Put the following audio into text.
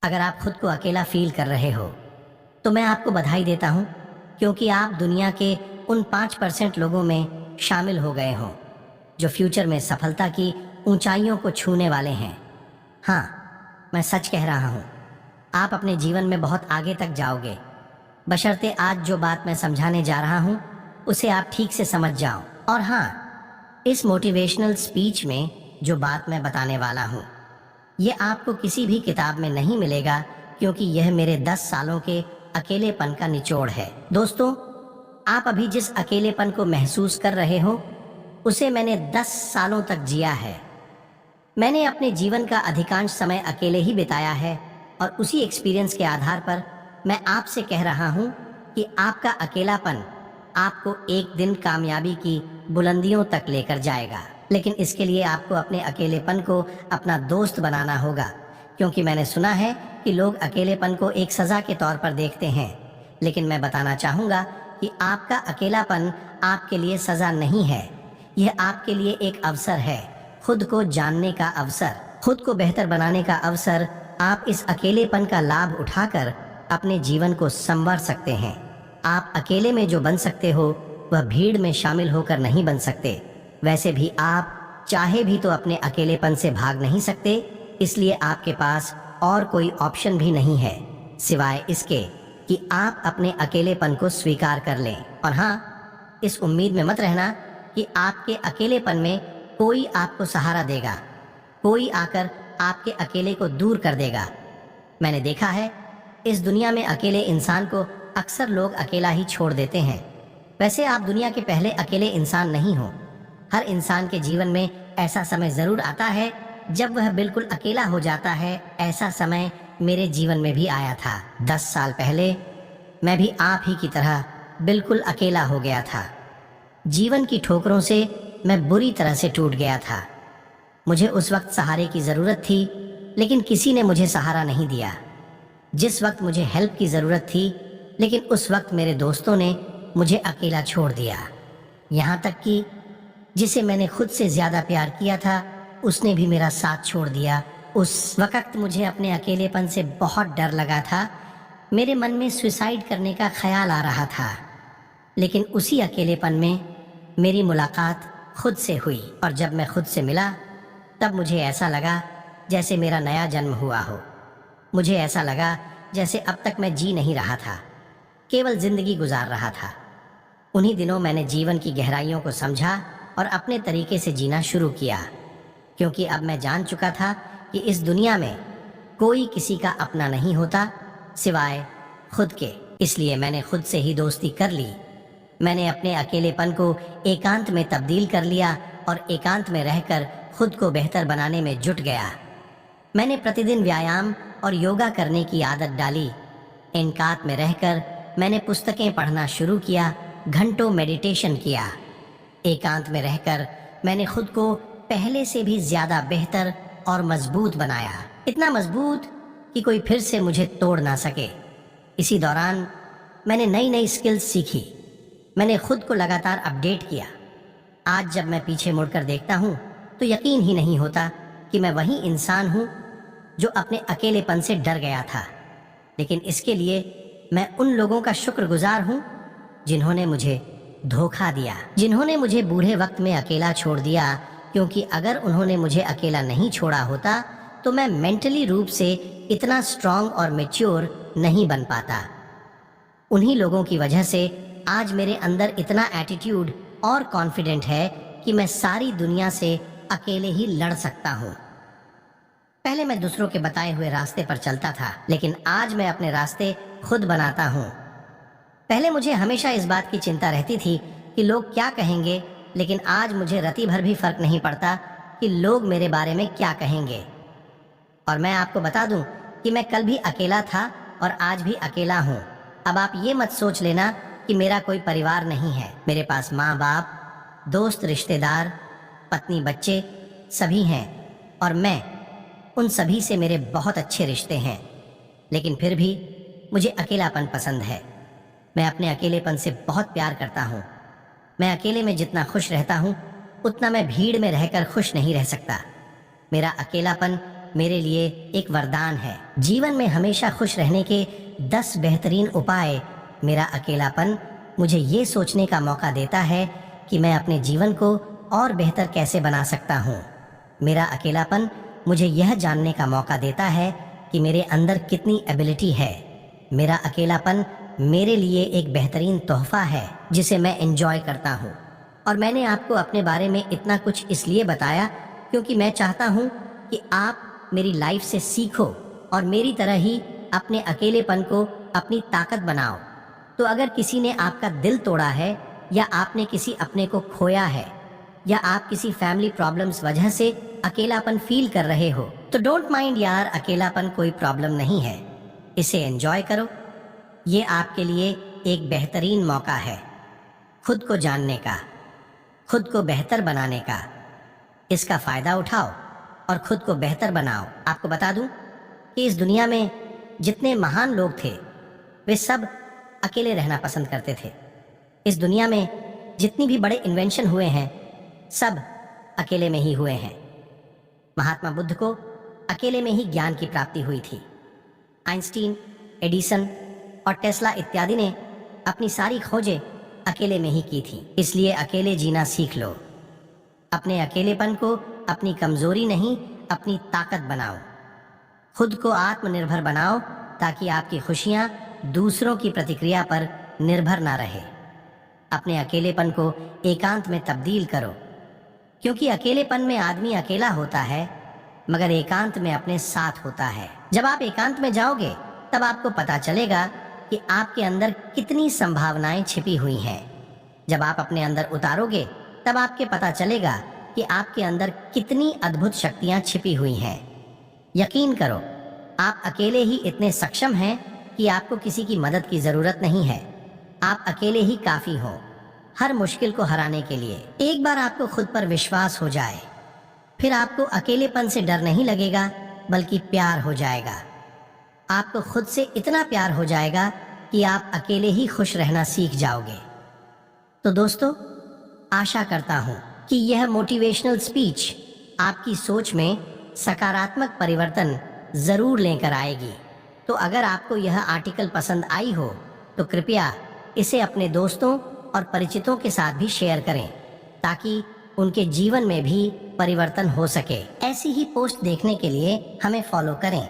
अगर आप खुद को अकेला फील कर रहे हो तो मैं आपको बधाई देता हूँ, क्योंकि आप दुनिया के उन 5% लोगों में शामिल हो गए हो जो फ्यूचर में सफलता की ऊंचाइयों को छूने वाले हैं। हाँ, मैं सच कह रहा हूँ, आप अपने जीवन में बहुत आगे तक जाओगे, बशर्ते आज जो बात मैं समझाने जा रहा हूँ उसे आप ठीक से समझ जाओ। और हाँ, इस मोटिवेशनल स्पीच में जो बात मैं बताने वाला हूँ ये आपको किसी भी किताब में नहीं मिलेगा, क्योंकि यह मेरे 10 सालों के अकेलेपन का निचोड़ है। दोस्तों, आप अभी जिस अकेलेपन को महसूस कर रहे हो उसे मैंने 10 सालों तक जिया है। मैंने अपने जीवन का अधिकांश समय अकेले ही बिताया है और उसी एक्सपीरियंस के आधार पर मैं आपसे कह रहा हूँ कि आपका अकेलापन आपको एक दिन कामयाबी की बुलंदियों तक लेकर जाएगा। लेकिन इसके लिए आपको अपने अकेलेपन को अपना दोस्त बनाना होगा, क्योंकि मैंने सुना है कि लोग अकेलेपन को एक सजा के तौर पर देखते हैं। लेकिन मैं बताना चाहूँगा कि आपका अकेलापन आपके लिए सजा नहीं है, यह आपके लिए एक अवसर है, खुद को जानने का अवसर, खुद को बेहतर बनाने का अवसर। आप इस अकेलेपन का लाभ उठाकर अपने जीवन को संवार सकते हैं। आप अकेले में जो बन सकते हो वह भीड़ में शामिल होकर नहीं बन सकते। वैसे भी आप चाहे भी तो अपने अकेलेपन से भाग नहीं सकते, इसलिए आपके पास और कोई ऑप्शन भी नहीं है सिवाय इसके कि आप अपने अकेलेपन को स्वीकार कर लें। और हाँ, इस उम्मीद में मत रहना कि आपके अकेलेपन में कोई आपको सहारा देगा, कोई आकर आपके अकेले को दूर कर देगा। मैंने देखा है, इस दुनिया में अकेले इंसान को अक्सर लोग अकेला ही छोड़ देते हैं। वैसे आप दुनिया के पहले अकेले इंसान नहीं हो। हर इंसान के जीवन में ऐसा समय जरूर आता है जब वह बिल्कुल अकेला हो जाता है। ऐसा समय मेरे जीवन में भी आया था। 10 साल पहले मैं भी आप ही की तरह बिल्कुल अकेला हो गया था। जीवन की ठोकरों से मैं बुरी तरह से टूट गया था। मुझे उस वक्त सहारे की ज़रूरत थी, लेकिन किसी ने मुझे सहारा नहीं दिया। जिस वक्त मुझे हेल्प की ज़रूरत थी, लेकिन उस वक्त मेरे दोस्तों ने मुझे अकेला छोड़ दिया। यहाँ तक कि जिसे मैंने खुद से ज़्यादा प्यार किया था उसने भी मेरा साथ छोड़ दिया। उस वक्त मुझे अपने अकेलेपन से बहुत डर लगा था। मेरे मन में सुसाइड करने का ख्याल आ रहा था। लेकिन उसी अकेलेपन में मेरी मुलाकात खुद से हुई, और जब मैं खुद से मिला तब मुझे ऐसा लगा जैसे मेरा नया जन्म हुआ हो। मुझे ऐसा लगा जैसे अब तक मैं जी नहीं रहा था, केवल जिंदगी गुजार रहा था। उन्हीं दिनों मैंने जीवन की गहराइयों को समझा और अपने तरीके से जीना शुरू किया, क्योंकि अब मैं जान चुका था कि इस दुनिया में कोई किसी का अपना नहीं होता सिवाय खुद के। इसलिए मैंने खुद से ही दोस्ती कर ली। मैंने अपने अकेलेपन को एकांत में तब्दील कर लिया और एकांत में रहकर खुद को बेहतर बनाने में जुट गया। मैंने प्रतिदिन व्यायाम और योगा करने की आदत डाली। एकांत में रहकर मैंने पुस्तकें पढ़ना शुरू किया, घंटों मेडिटेशन किया। एकांत में रहकर मैंने खुद को पहले से भी ज्यादा बेहतर और मजबूत बनाया, इतना मजबूत कि कोई फिर से मुझे तोड़ ना सके। इसी दौरान मैंने नई नई स्किल्स सीखी। मैंने खुद को लगातार अपडेट किया। आज जब मैं पीछे मुड़कर देखता हूँ तो यकीन ही नहीं होता कि मैं वही इंसान हूँ जो अपने अकेलेपन से डर गया था। लेकिन इसके लिए मैं उन लोगों का शुक्रगुजार हूँ जिन्होंने मुझे धोखा दिया, जिन्होंने मुझे बूढ़े वक्त में अकेला छोड़ दिया, क्योंकि अगर उन्होंने मुझे अकेला नहीं छोड़ा होता तो मैं मेंटली रूप से इतना स्ट्रांग और मैच्योर नहीं बन पाता। उन्हीं लोगों की वजह से आज मेरे अंदर इतना एटीट्यूड और कॉन्फिडेंट है कि मैं सारी दुनिया से अकेले ही लड़ सकता हूँ। पहले मैं दूसरों के बताए हुए रास्ते पर चलता था, लेकिन आज मैं अपने रास्ते खुद बनाता हूँ। पहले मुझे हमेशा इस बात की चिंता रहती थी कि लोग क्या कहेंगे, लेकिन आज मुझे रत्ती भर भी फर्क नहीं पड़ता कि लोग मेरे बारे में क्या कहेंगे। और मैं आपको बता दूं कि मैं कल भी अकेला था और आज भी अकेला हूँ। अब आप ये मत सोच लेना कि मेरा कोई परिवार नहीं है। मेरे पास माँ बाप, दोस्त, रिश्तेदार, पत्नी, बच्चे सभी हैं, और मैं उन सभी से मेरे बहुत अच्छे रिश्ते हैं। लेकिन फिर भी मुझे अकेलापन पसंद है। मैं अपने अकेलेपन से बहुत प्यार करता हूँ। मैं अकेले में जितना खुश रहता हूँ उतना मैं भीड़ में रहकर खुश नहीं रह सकता। मेरा अकेलापन मेरे लिए एक वरदान है। जीवन में हमेशा खुश रहने के 10 बेहतरीन उपाय। मेरा अकेलापन मुझे ये सोचने का मौका देता है कि मैं अपने जीवन को और बेहतर कैसे बना सकता हूँ। मेरा अकेलापन मुझे यह जानने का मौका देता है कि मेरे अंदर कितनी एबिलिटी है। मेरा अकेलापन मेरे लिए एक बेहतरीन तोहफा है जिसे मैं एंजॉय करता हूँ। और मैंने आपको अपने बारे में इतना कुछ इसलिए बताया क्योंकि मैं चाहता हूँ कि आप मेरी लाइफ से सीखो और मेरी तरह ही अपने अकेलेपन को अपनी ताकत बनाओ। तो अगर किसी ने आपका दिल तोड़ा है, या आपने किसी अपने को खोया है, या आप किसी फैमिली प्रॉब्लम्स वजह से अकेलापन फील कर रहे हो, तो डोंट माइंड यार, अकेलापन कोई प्रॉब्लम नहीं है। इसे एंजॉय करो। ये आपके लिए एक बेहतरीन मौका है खुद को जानने का, खुद को बेहतर बनाने का। इसका फायदा उठाओ और खुद को बेहतर बनाओ। आपको बता दूं कि इस दुनिया में जितने महान लोग थे वे सब अकेले रहना पसंद करते थे। इस दुनिया में जितनी भी बड़े इन्वेंशन हुए हैं सब अकेले में ही हुए हैं। महात्मा बुद्ध को अकेले में ही ज्ञान की प्राप्ति हुई थी। आइंस्टीन, एडिसन और टेस्ला इत्यादि ने अपनी सारी खोजें अकेले में ही की थी। इसलिए अकेले जीना सीख लो। अपने अकेलेपन को अपनी कमजोरी नहीं, अपनी ताकत बनाओ। खुद को आत्मनिर्भर बनाओ ताकि आपकी खुशियां दूसरों की प्रतिक्रिया पर निर्भर ना रहे। अपने अकेलेपन को एकांत में तब्दील करो, क्योंकि अकेलेपन में आदमी अकेला होता है मगर एकांत में अपने साथ होता है। जब आप एकांत में जाओगे तब आपको पता चलेगा कि आपके अंदर कितनी संभावनाएं छिपी हुई हैं। जब आप अपने अंदर उतारोगे तब आपके पता चलेगा कि आपके अंदर कितनी अद्भुत शक्तियां छिपी हुई हैं। यकीन करो, आप अकेले ही इतने सक्षम हैं कि आपको किसी की मदद की जरूरत नहीं है। आप अकेले ही काफी हो हर मुश्किल को हराने के लिए। एक बार आपको खुद पर विश्वास हो जाए, फिर आपको अकेलेपन से डर नहीं लगेगा बल्कि प्यार हो जाएगा। आपको खुद से इतना प्यार हो जाएगा कि आप अकेले ही खुश रहना सीख जाओगे। तो दोस्तों, आशा करता हूं कि यह मोटिवेशनल स्पीच आपकी सोच में सकारात्मक परिवर्तन जरूर लेकर आएगी। तो अगर आपको यह आर्टिकल पसंद आई हो तो कृपया इसे अपने दोस्तों और परिचितों के साथ भी शेयर करें ताकि उनके जीवन में भी परिवर्तन हो सके। ऐसी ही पोस्ट देखने के लिए हमें फॉलो करें।